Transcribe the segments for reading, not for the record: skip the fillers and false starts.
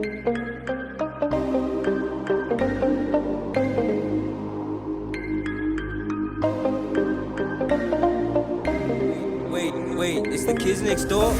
Wait, it's the kids next door?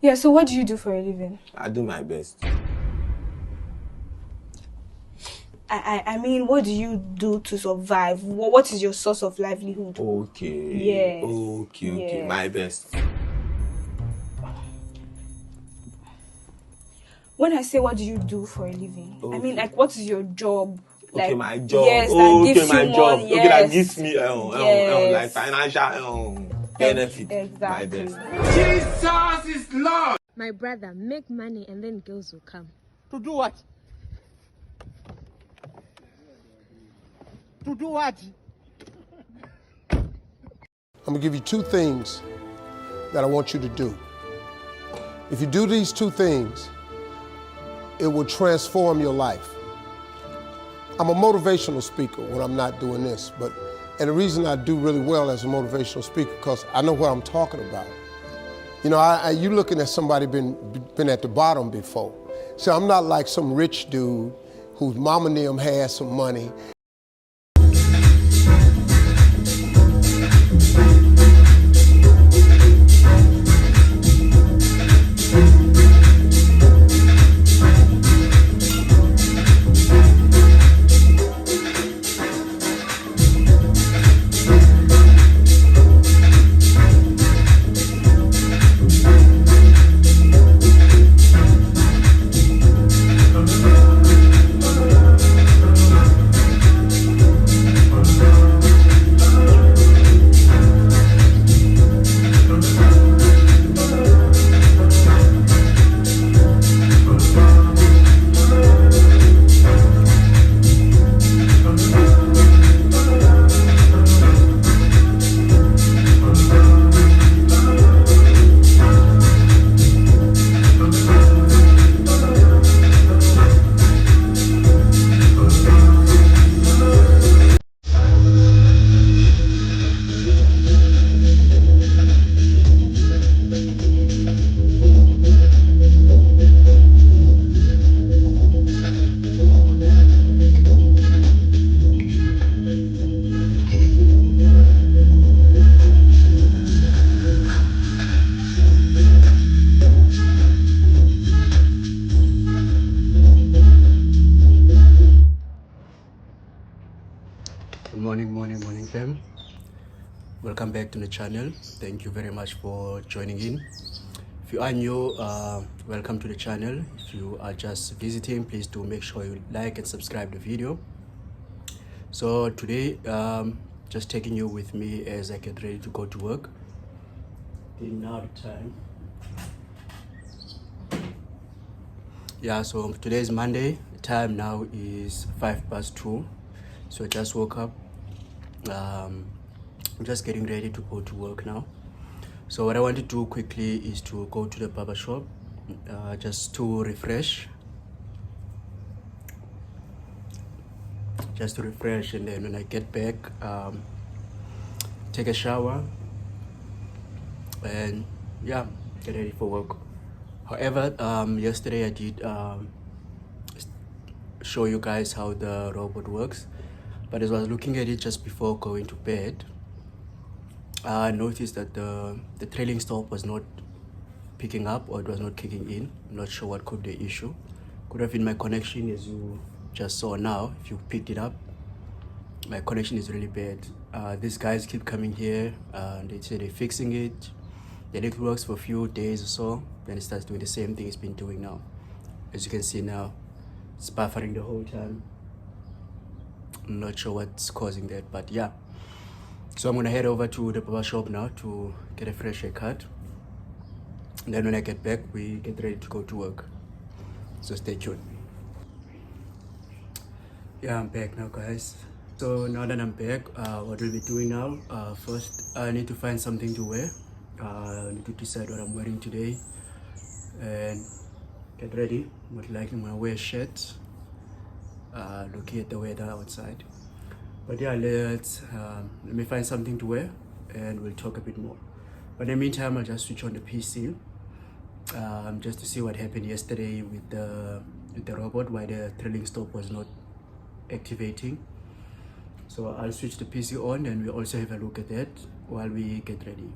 Yeah, so what do you do for a living? I do my best. I mean, what do you do to survive? What is your source of livelihood? Okay. Yes. Okay. Yes. My best. When I say what do you do for a living, I mean, Okay. like, what is your job? Okay, Like, my job. yes, that gives my you job. money. Okay, that Yes. gives me Yes. like financial benefit. My Exactly. best. Jesus is Lord. My brother, make money and then girls will come. To do what? To do what? I'm gonna give you two things that I want you to do. If you do these two things, it will transform your life. I'm a motivational speaker when I'm not doing this, and the reason I do really well as a motivational speaker, because I know what I'm talking about. You know, you looking at somebody been at the bottom before. So I'm not like some rich dude whose mama and them had some money. Morning fam. Welcome back to the channel. Thank you very much for joining in. If you are new, welcome to the channel. If you are just visiting, please do make sure you like and subscribe the video. So today, just taking you with me as I get ready to go to work. Now the time. Yeah, so today is Monday. The time now is 2:05. So I just woke up. I'm just getting ready to go to work now. So what I want to do quickly is to go to the barber shop, just to refresh. And then when I get back, take a shower and yeah, get ready for work. However, yesterday I did show you guys how the robot works, but as I was looking at it just before going to bed, I noticed that the trailing stop was not picking up, or it was not kicking in. I'm not sure what could be the issue. Could have been my connection, as you just saw now. If you picked it up, my connection is really bad. These guys keep coming here, they say they're fixing it. Then it works for a few days or so, then it starts doing the same thing it's been doing now. As you can see now, it's buffering the whole time. I'm not sure what's causing that, but yeah. So I'm gonna head over to the barber shop now to get a fresh haircut. And then when I get back, we get ready to go to work. So stay tuned. Yeah, I'm back now, guys. So now that I'm back, what we'll be doing now, first I need to find something to wear. I need to decide what I'm wearing today and get ready. Most likely I'm gonna wear a shirt, looking at the weather outside. But yeah, let me find something to wear and we'll talk a bit more. But in the meantime, I'll just switch on the PC just to see what happened yesterday with the robot, why the trailing stop was not activating. So I'll switch the PC on and we'll also have a look at that while we get ready.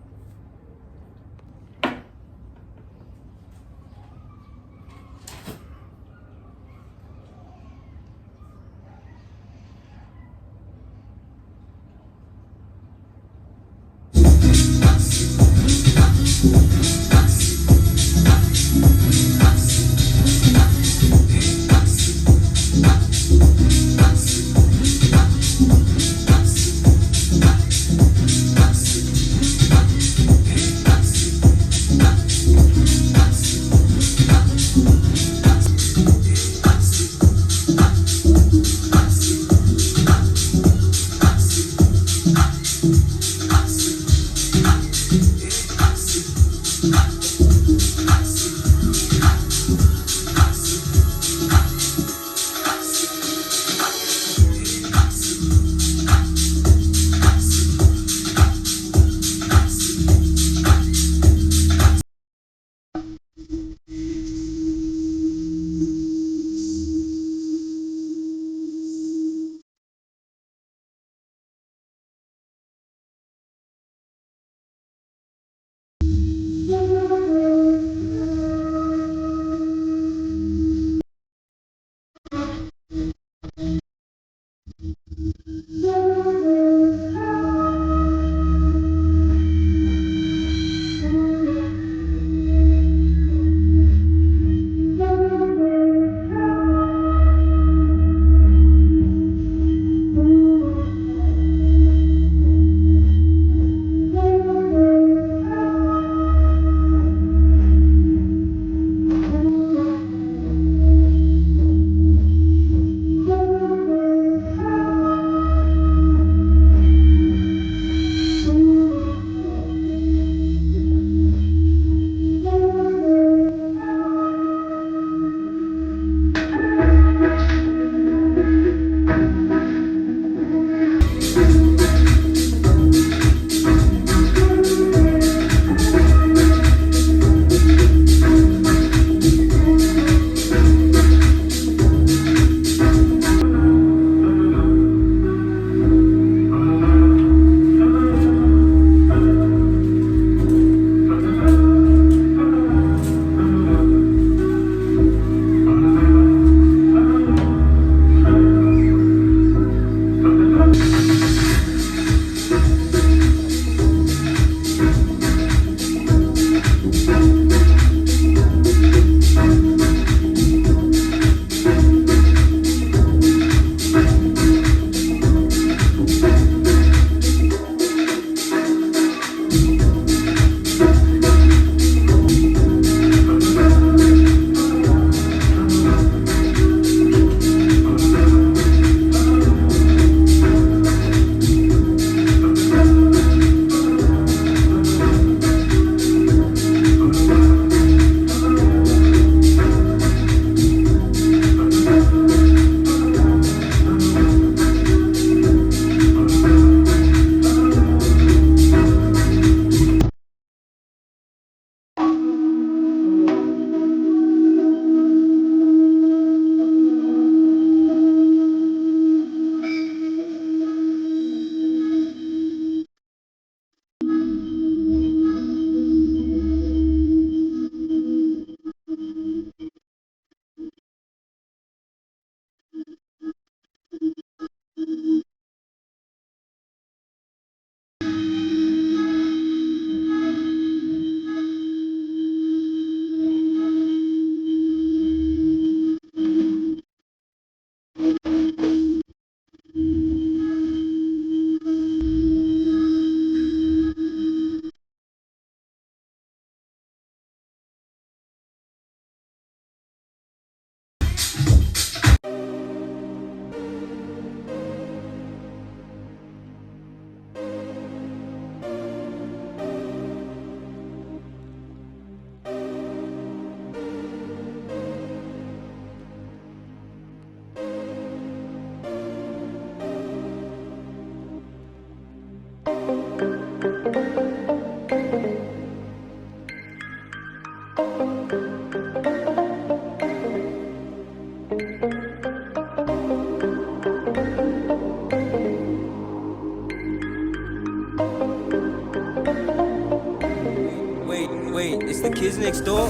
Wait, it's the kids next door?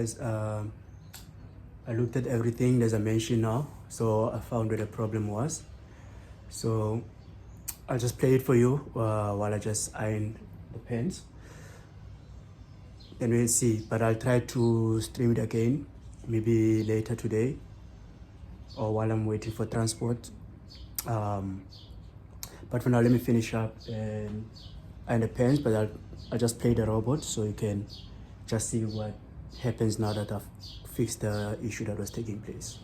guys, I looked at everything as I mentioned now, so I found where the problem was. So I'll just play it for you while I just iron the pens. Then we'll see, but I'll try to stream it again, maybe later today or while I'm waiting for transport. But for now, let me finish up and iron the pens, but I'll just play the robot so you can just see what happens now that I've fixed the issue that was taking place.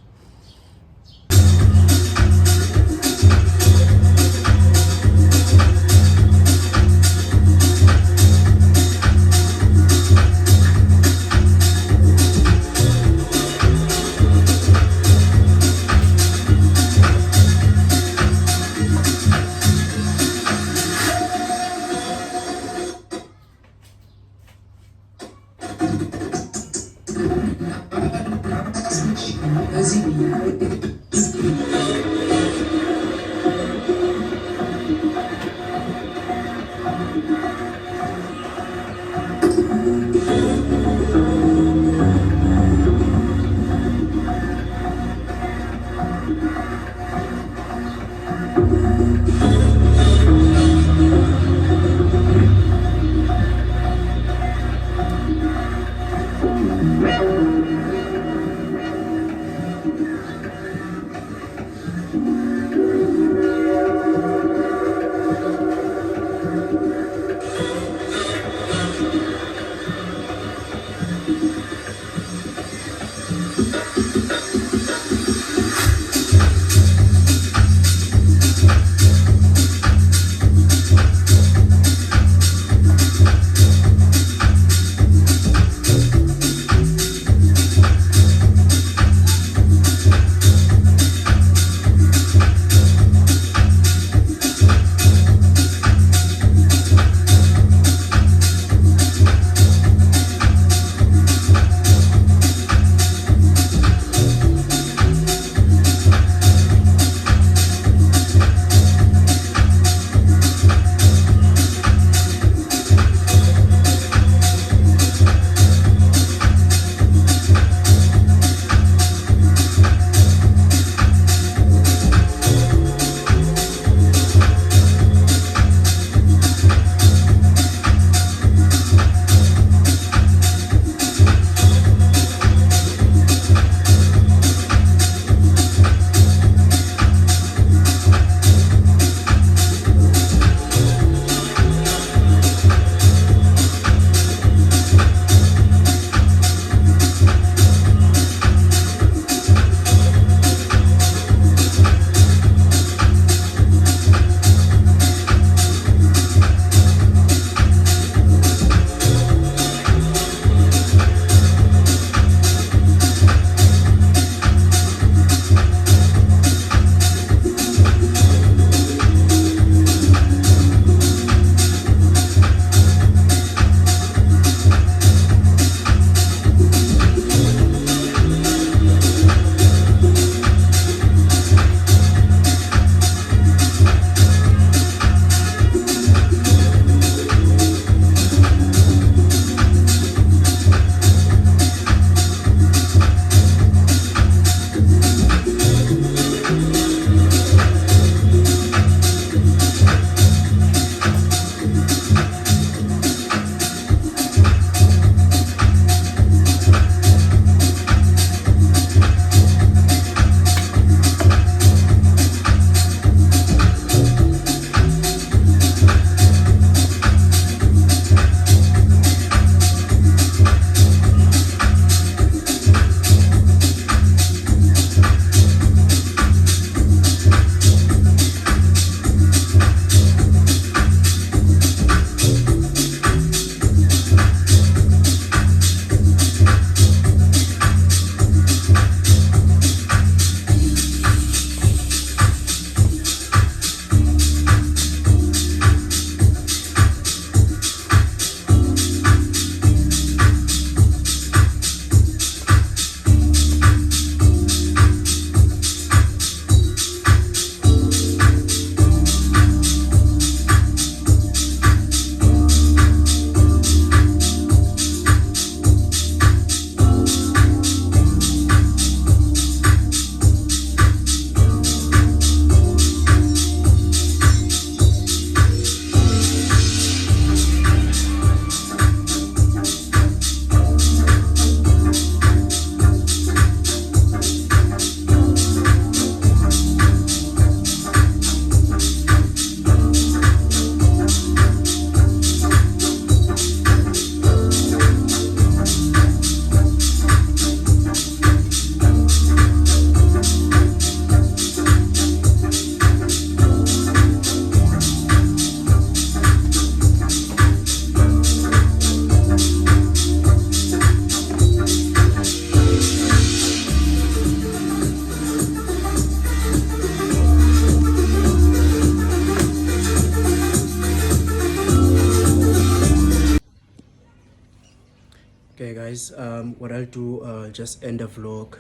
guys, what I'll do, just end the vlog.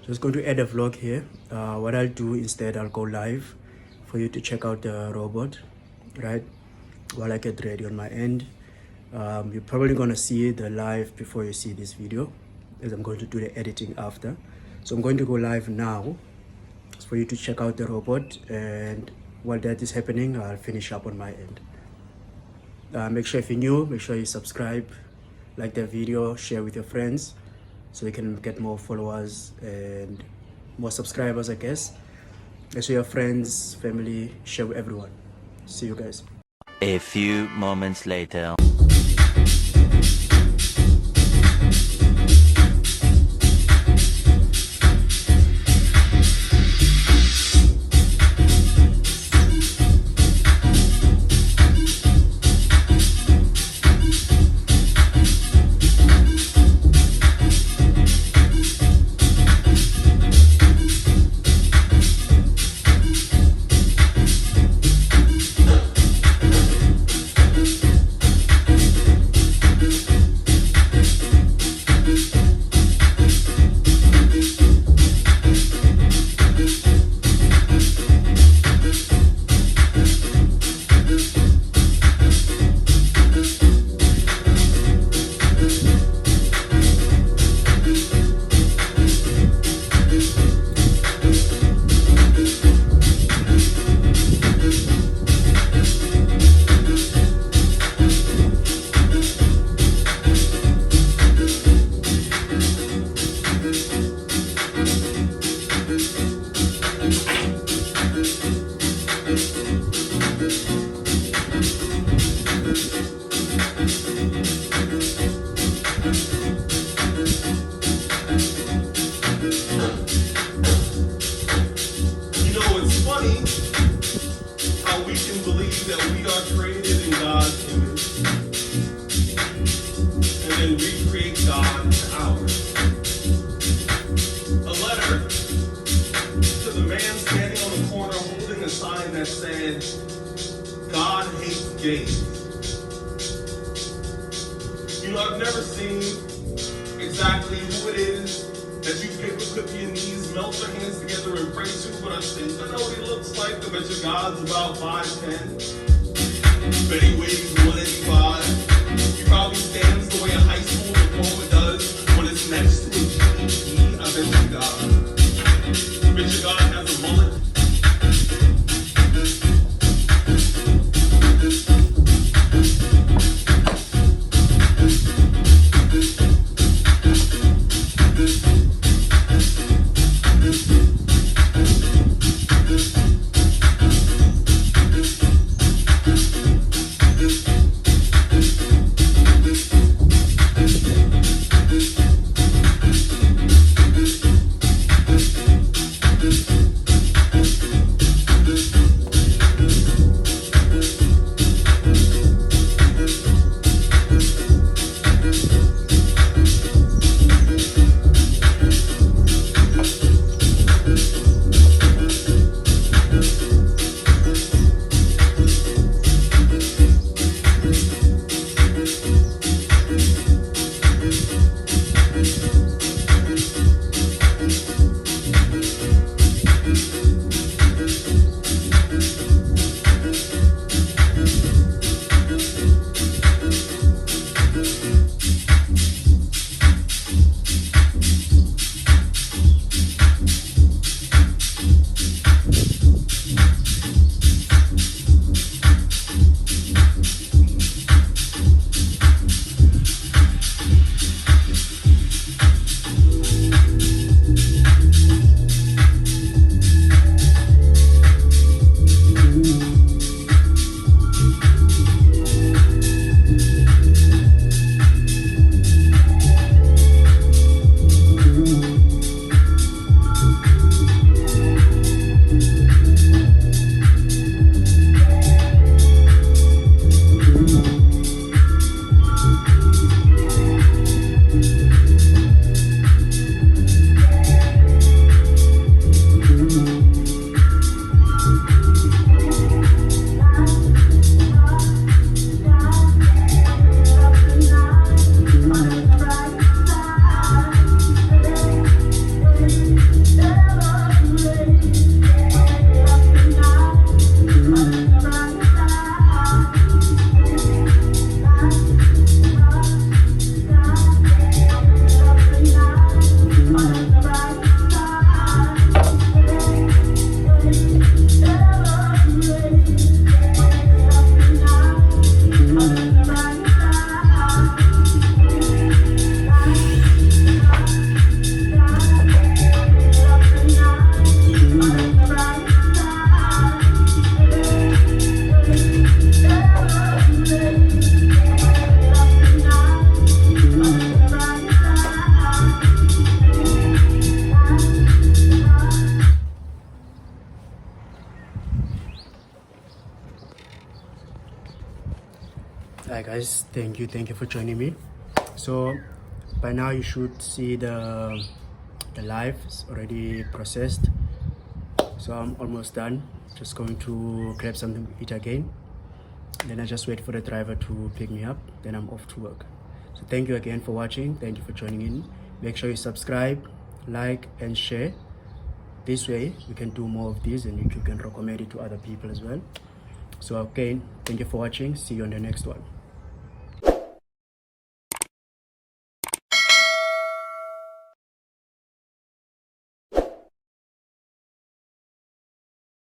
Just going to end the vlog here. What I'll do instead, I'll go live for you to check out the robot, right? While I get ready on my end. You're probably gonna see the live before you see this video, as I'm going to do the editing after. So I'm going to go live now for you to check out the robot, and while that is happening, I'll finish up on my end. Make sure if you're new, make sure you subscribe, like the video, share with your friends, so you can get more followers and more subscribers, I guess. Make sure your friends, family, share with everyone. See you guys. A few moments later. That said, God hates gays. You know, I've never seen exactly who it is that you pick up your knees, melt your hands together and pray to, but I think I know what he looks like. I bet your God's about 5'10". Bet he weighs 185. He probably stands the way a high school diploma does when it's next to a GED. I bet your God. I bet your God has a mullet. guys, thank you for joining me. So by now you should see the live is already processed, so I'm almost done. Just going to grab something to eat again, then I just wait for the driver to pick me up, then I'm off to work. So thank you again for watching, thank you for joining in. Make sure you subscribe, like and share. This way we can do more of these and you can recommend it to other people as well. So again, thank you for watching. See you on the next one.